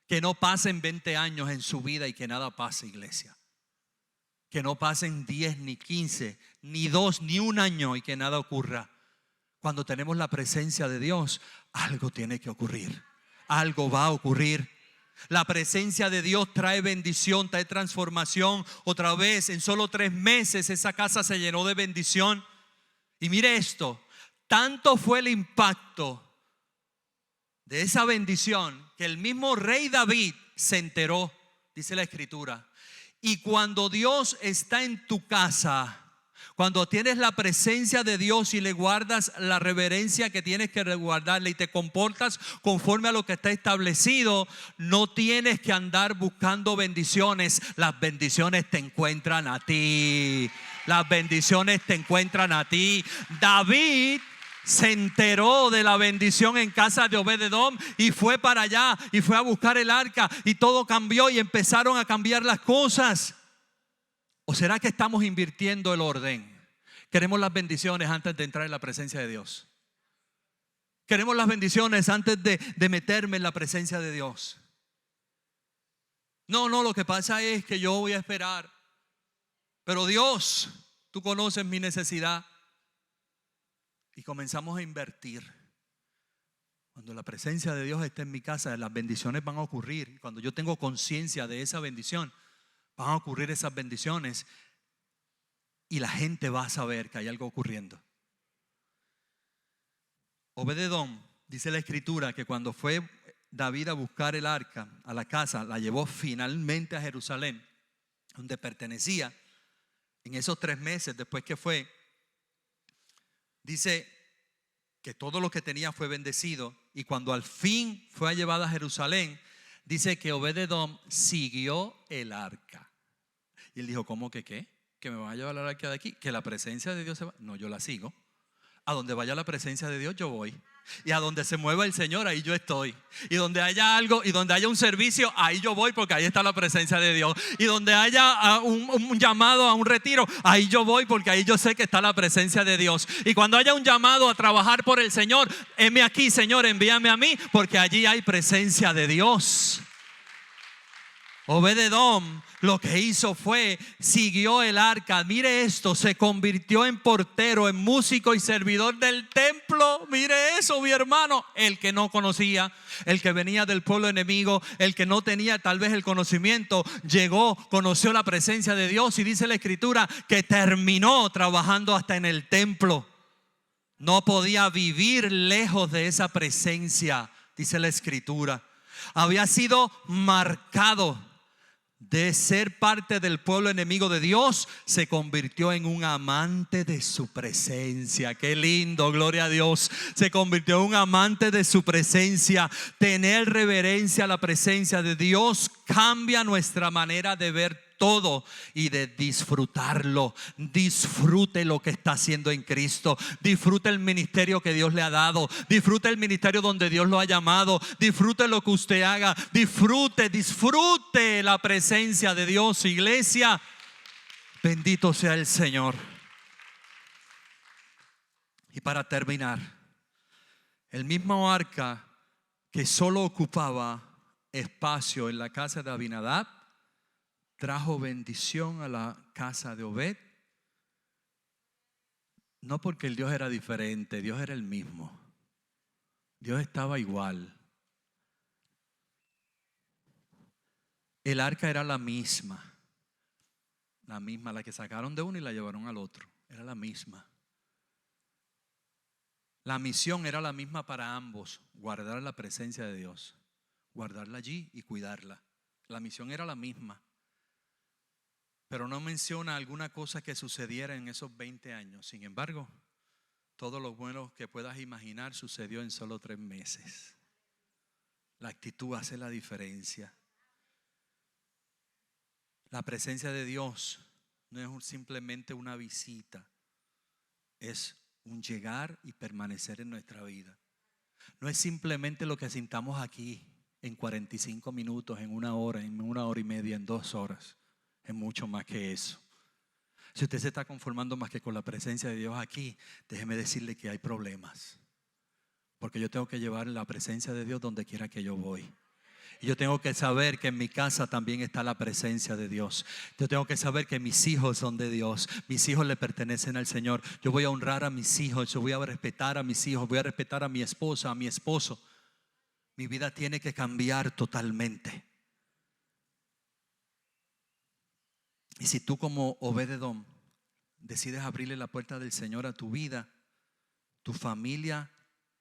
Que no pasen 20 años en su vida y que nada pase, iglesia. Que no pasen 10 ni 15 ni 2 ni 1 año y que nada ocurra. Cuando tenemos la presencia de Dios, algo tiene que ocurrir. Algo va a ocurrir. La presencia de Dios trae bendición, trae transformación. Otra vez, en solo 3 meses esa casa se llenó de bendición. Y mire esto, tanto fue el impacto de esa bendición que el mismo rey David se enteró, dice la escritura. Y cuando Dios está en tu casa, cuando tienes la presencia de Dios y le guardas la reverencia que tienes que guardarle y te comportas conforme a lo que está establecido, no tienes que andar buscando bendiciones. Las bendiciones te encuentran a ti. Las bendiciones te encuentran a ti. David se enteró de la bendición en casa de Obed-edom y fue para allá y fue a buscar el arca y todo cambió y empezaron a cambiar las cosas. ¿O será que estamos invirtiendo el orden? Queremos las bendiciones antes de entrar en la presencia de Dios. Queremos las bendiciones antes de meterme en la presencia de Dios. No, lo que pasa es que yo voy a esperar. Pero Dios, tú conoces mi necesidad. Y comenzamos a invertir. Cuando la presencia de Dios está en mi casa, las bendiciones van a ocurrir. Cuando yo tengo conciencia de esa bendición, van a ocurrir esas bendiciones. Y la gente va a saber que hay algo ocurriendo. Obed-edom, dice la escritura, que cuando fue David a buscar el arca a la casa, la llevó finalmente a Jerusalén, donde pertenecía. En esos 3 meses después que fue, dice que todo lo que tenía fue bendecido. Y cuando al fin fue llevada a Jerusalén, dice que Obed-edom siguió el arca. Y él dijo, ¿cómo que qué? ¿Que me van a llevar el arca de aquí? ¿Que la presencia de Dios se va? No, yo la sigo. A donde vaya la presencia de Dios yo voy. Y a donde se mueva el Señor, ahí yo estoy. Y donde haya algo, y donde haya un servicio, ahí yo voy, porque ahí está la presencia de Dios. Y donde haya un llamado a un retiro, ahí yo voy, porque ahí yo sé que está la presencia de Dios. Y cuando haya un llamado a trabajar por el Señor, heme aquí, Señor, envíame a mí, porque allí hay presencia de Dios. Obed-edom lo que hizo fue, siguió el arca. Mire esto, se convirtió en portero, en músico y servidor del templo. Mire eso, mi hermano. El que no conocía, el que venía del pueblo enemigo, el que no tenía tal vez el conocimiento, llegó, conoció la presencia de Dios. Y dice la escritura que terminó trabajando hasta en el templo. No podía vivir lejos de esa presencia, dice la escritura. Había sido marcado de ser parte del pueblo enemigo de Dios, se convirtió en un amante de su presencia. Qué lindo, gloria a Dios. Se convirtió en un amante de su presencia. Tener reverencia a la presencia de Dios cambia nuestra manera de ver todo y de disfrutarlo. Disfrute lo que está haciendo en Cristo. Disfrute el ministerio que Dios le ha dado. Disfrute el ministerio donde Dios lo ha llamado. Disfrute lo que usted haga. Disfrute la presencia de Dios, iglesia. Bendito sea el Señor. Y para terminar, el mismo arca que solo ocupaba espacio en la casa de Abinadab trajo bendición a la casa de Obed. No porque el Dios era diferente, Dios era el mismo. Dios estaba igual. El arca era la misma, la que sacaron de uno y la llevaron al otro. Era la misma. La misión era la misma para ambos, guardar la presencia de Dios, guardarla allí y cuidarla. La misión era la misma, pero no menciona alguna cosa que sucediera en esos 20 años. Sin embargo, todo lo bueno que puedas imaginar sucedió en solo 3 meses. La actitud hace la diferencia. La presencia de Dios no es simplemente una visita, es un llegar y permanecer en nuestra vida. No es simplemente lo que sintamos aquí en 45 minutos, en 1 hora, en 1 hora y media, en 2 horas. Es mucho más que eso. Si usted se está conformando más que con la presencia de Dios aquí, déjeme decirle que hay problemas. Porque yo tengo que llevar la presencia de Dios donde quiera que yo voy. Y yo tengo que saber que en mi casa también está la presencia de Dios. Yo tengo que saber que mis hijos son de Dios. Mis hijos le pertenecen al Señor. Yo voy a honrar a mis hijos. Yo voy a respetar a mis hijos. Voy a respetar a mi esposa, a mi esposo. Mi vida tiene que cambiar totalmente. Y si tú como Obed-Edom decides abrirle la puerta del Señor a tu vida, tu familia,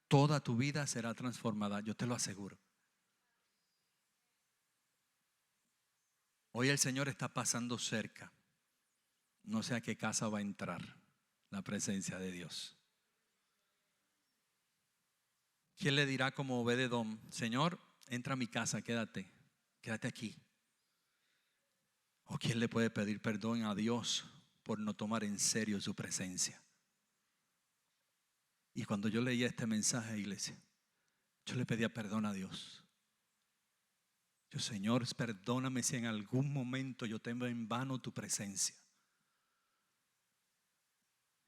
toda tu vida será transformada. Yo te lo aseguro. Hoy el Señor está pasando cerca. No sé a qué casa va a entrar la presencia de Dios. ¿Quién le dirá como Obed-Edom: Señor, entra a mi casa, quédate aquí? ¿O quién le puede pedir perdón a Dios por no tomar en serio su presencia? Y cuando yo leía este mensaje, iglesia, yo le pedía perdón a Dios. Yo, Señor, perdóname si en algún momento yo tengo en vano tu presencia.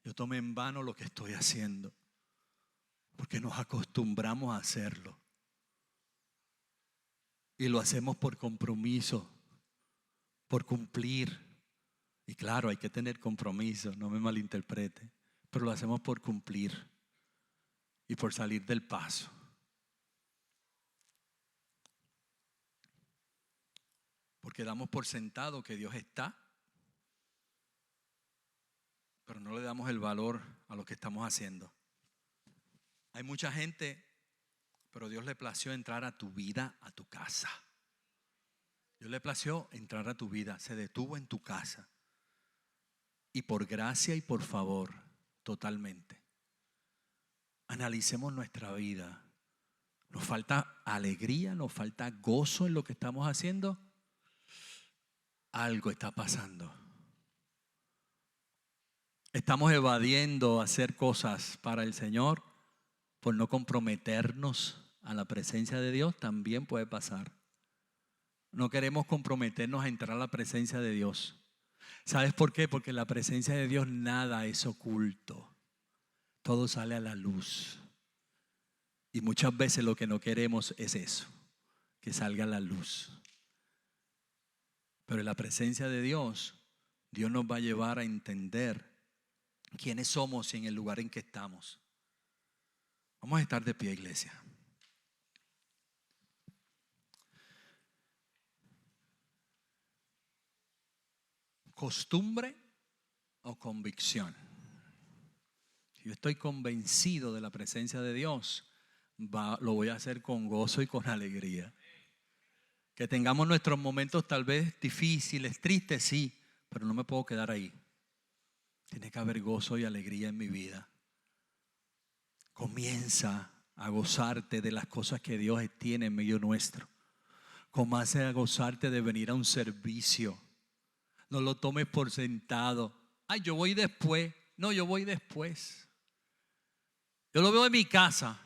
Yo tomé en vano lo que estoy haciendo, porque nos acostumbramos a hacerlo. Y lo hacemos por compromiso, por cumplir. Y claro, hay que tener compromiso, no me malinterprete, pero lo hacemos por cumplir y por salir del paso. Porque damos por sentado que Dios está, pero no le damos el valor a lo que estamos haciendo. Hay mucha gente, pero Dios le plació entrar a tu vida, a tu casa. Dios le plació entrar a tu vida, se detuvo en tu casa. Y por gracia y por favor, totalmente. Analicemos nuestra vida. ¿Nos falta alegría? ¿Nos falta gozo en lo que estamos haciendo? Algo está pasando. Estamos evadiendo hacer cosas para el Señor por no comprometernos a la presencia de Dios. También puede pasar. No queremos comprometernos a entrar a la presencia de Dios. ¿Sabes por qué? Porque en la presencia de Dios nada es oculto. Todo sale a la luz. Y muchas veces lo que no queremos es eso, que salga a la luz. Pero en la presencia de Dios, Dios nos va a llevar a entender quiénes somos y en el lugar en que estamos. Vamos a estar de pie, iglesia. ¿Costumbre o convicción? Si yo estoy convencido de la presencia de Dios, lo voy a hacer con gozo y con alegría. Que tengamos nuestros momentos tal vez difíciles, tristes, sí, pero no me puedo quedar ahí. Tiene que haber gozo y alegría en mi vida. Comienza a gozarte de las cosas que Dios tiene en medio nuestro. Comienza a gozarte de venir a un servicio. No lo tomes por sentado. Ay, yo voy después. No, yo voy después. Yo lo veo en mi casa.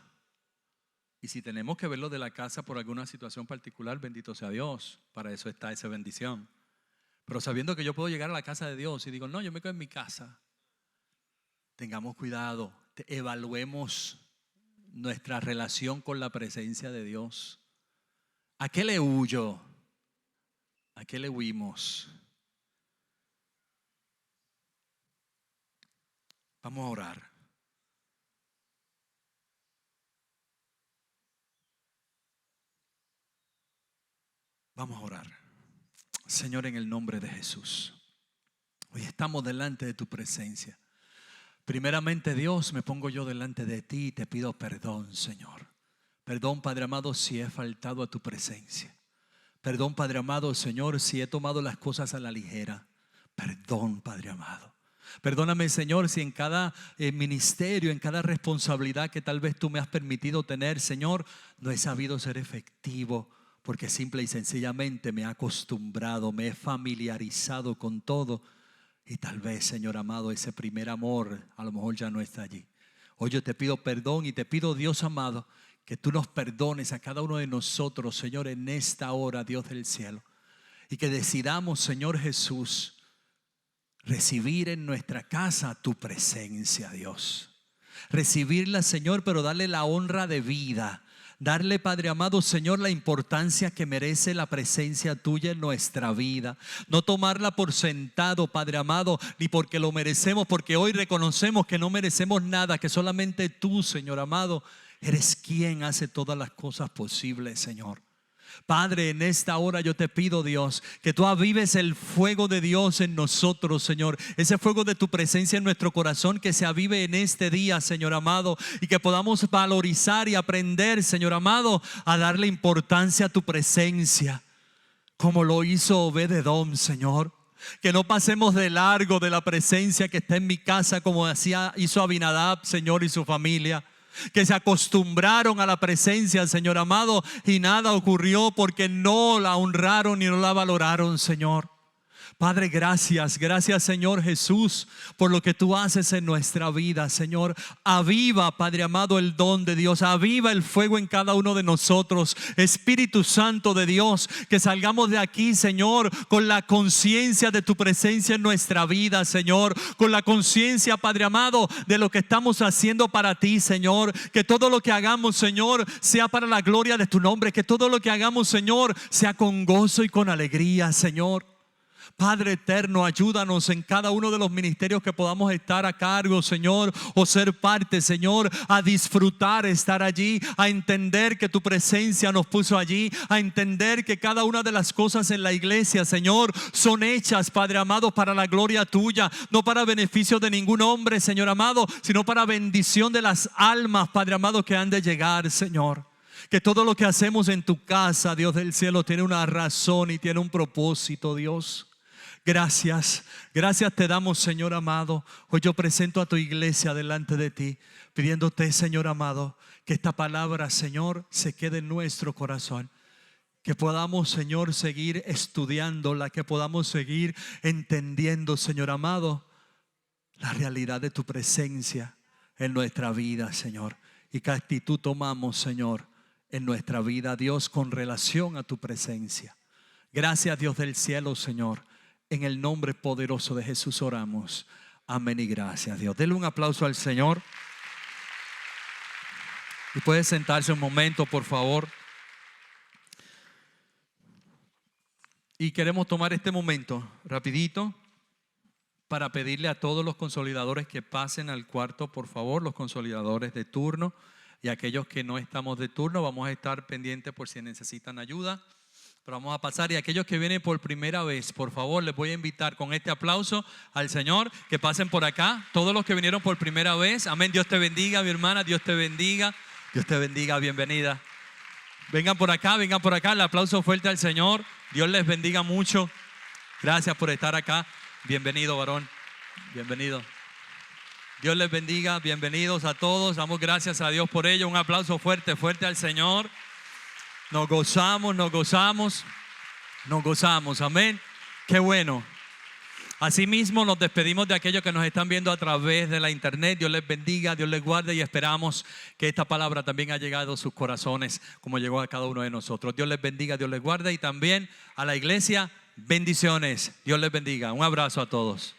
Y si tenemos que verlo de la casa por alguna situación particular, bendito sea Dios. Para eso está esa bendición. Pero sabiendo que yo puedo llegar a la casa de Dios y digo, no, yo me quedo en mi casa. Tengamos cuidado. Evaluemos nuestra relación con la presencia de Dios. ¿A qué le huyo? ¿A qué le huimos? Vamos a orar. Vamos a orar. Señor, en el nombre de Jesús, hoy estamos delante de tu presencia. Primeramente, Dios, me pongo yo delante de ti y te pido perdón, Señor. Perdón, Padre amado, si he faltado a tu presencia. Perdón, Padre amado, Señor, si he tomado las cosas a la ligera. Perdón, Padre amado. Perdóname, Señor, si en cada ministerio, en cada responsabilidad que tal vez tú me has permitido tener, Señor, no he sabido ser efectivo, porque simple y sencillamente me he acostumbrado, me he familiarizado con todo. Y tal vez, Señor amado, ese primer amor a lo mejor ya no está allí. Hoy yo te pido perdón y te pido, Dios amado, que tú nos perdones a cada uno de nosotros, Señor, en esta hora, Dios del cielo. Y que decidamos, Señor Jesús, recibir en nuestra casa tu presencia, Dios. Recibirla, Señor, pero darle la honra de vida. Darle, Padre amado, Señor, la importancia que merece la presencia tuya en nuestra vida. No tomarla por sentado, Padre amado, ni porque lo merecemos, porque hoy reconocemos que no merecemos nada, que solamente tú, Señor amado, eres quien hace todas las cosas posibles, Señor. Padre, en esta hora yo te pido, Dios, que tú avives el fuego de Dios en nosotros, Señor. Ese fuego de tu presencia en nuestro corazón, que se avive en este día, Señor amado, y que podamos valorizar y aprender, Señor amado, a darle importancia a tu presencia, como lo hizo Obed-Edom, Señor. Que no pasemos de largo de la presencia que está en mi casa, como hizo Abinadab, Señor, y su familia. Que se acostumbraron a la presencia, Señor amado, y nada ocurrió porque no la honraron y no la valoraron, Señor. Padre, gracias, Señor Jesús, por lo que tú haces en nuestra vida, Señor. Aviva, Padre amado, el don de Dios. Aviva el fuego en cada uno de nosotros. Espíritu Santo de Dios, que salgamos de aquí, Señor, con la conciencia de tu presencia en nuestra vida, Señor. Con la conciencia, Padre amado, de lo que estamos haciendo para ti, Señor. Que todo lo que hagamos, Señor, sea para la gloria de tu nombre. Que todo lo que hagamos, Señor, sea con gozo y con alegría, Señor. Padre eterno, ayúdanos en cada uno de los ministerios que podamos estar a cargo, Señor, o ser parte, Señor, a disfrutar estar allí, a entender que tu presencia nos puso allí, a entender que cada una de las cosas en la iglesia, Señor, son hechas, Padre amado, para la gloria tuya, no para beneficio de ningún hombre, Señor amado, sino para bendición de las almas, Padre amado, que han de llegar, Señor. Que todo lo que hacemos en tu casa, Dios del cielo, tiene una razón y tiene un propósito, Dios. Gracias te damos, Señor amado. Hoy yo presento a tu iglesia delante de ti, pidiéndote, Señor amado, que esta palabra, Señor, se quede en nuestro corazón. Que podamos, Señor, seguir estudiándola, que podamos seguir entendiendo, Señor amado, la realidad de tu presencia en nuestra vida, Señor. Y qué actitud tomamos, Señor, en nuestra vida, Dios, con relación a tu presencia. Gracias, Dios del cielo, Señor. En el nombre poderoso de Jesús oramos. Amén y gracias, Dios. Denle un aplauso al Señor. Y puede sentarse un momento, por favor. Y queremos tomar este momento rapidito para pedirle a todos los consolidadores que pasen al cuarto, por favor, los consolidadores de turno. Y aquellos que no estamos de turno, vamos a estar pendientes por si necesitan ayuda. Pero vamos a pasar, y aquellos que vienen por primera vez, por favor, les voy a invitar con este aplauso al Señor, que pasen por acá. Todos los que vinieron por primera vez, amén. Dios te bendiga, mi hermana, Dios te bendiga. Dios te bendiga, bienvenida. Vengan por acá, el aplauso fuerte al Señor. Dios les bendiga mucho. Gracias por estar acá. Bienvenido, varón, bienvenido. Dios les bendiga, bienvenidos a todos. Damos gracias a Dios por ello. Un aplauso fuerte al Señor. Nos gozamos, amén. Qué bueno. Asimismo nos despedimos de aquellos que nos están viendo a través de la internet. Dios les bendiga, Dios les guarde, y esperamos que esta palabra también haya llegado a sus corazones como llegó a cada uno de nosotros. Dios les bendiga, Dios les guarde, y también a la iglesia, bendiciones. Dios les bendiga. Un abrazo a todos.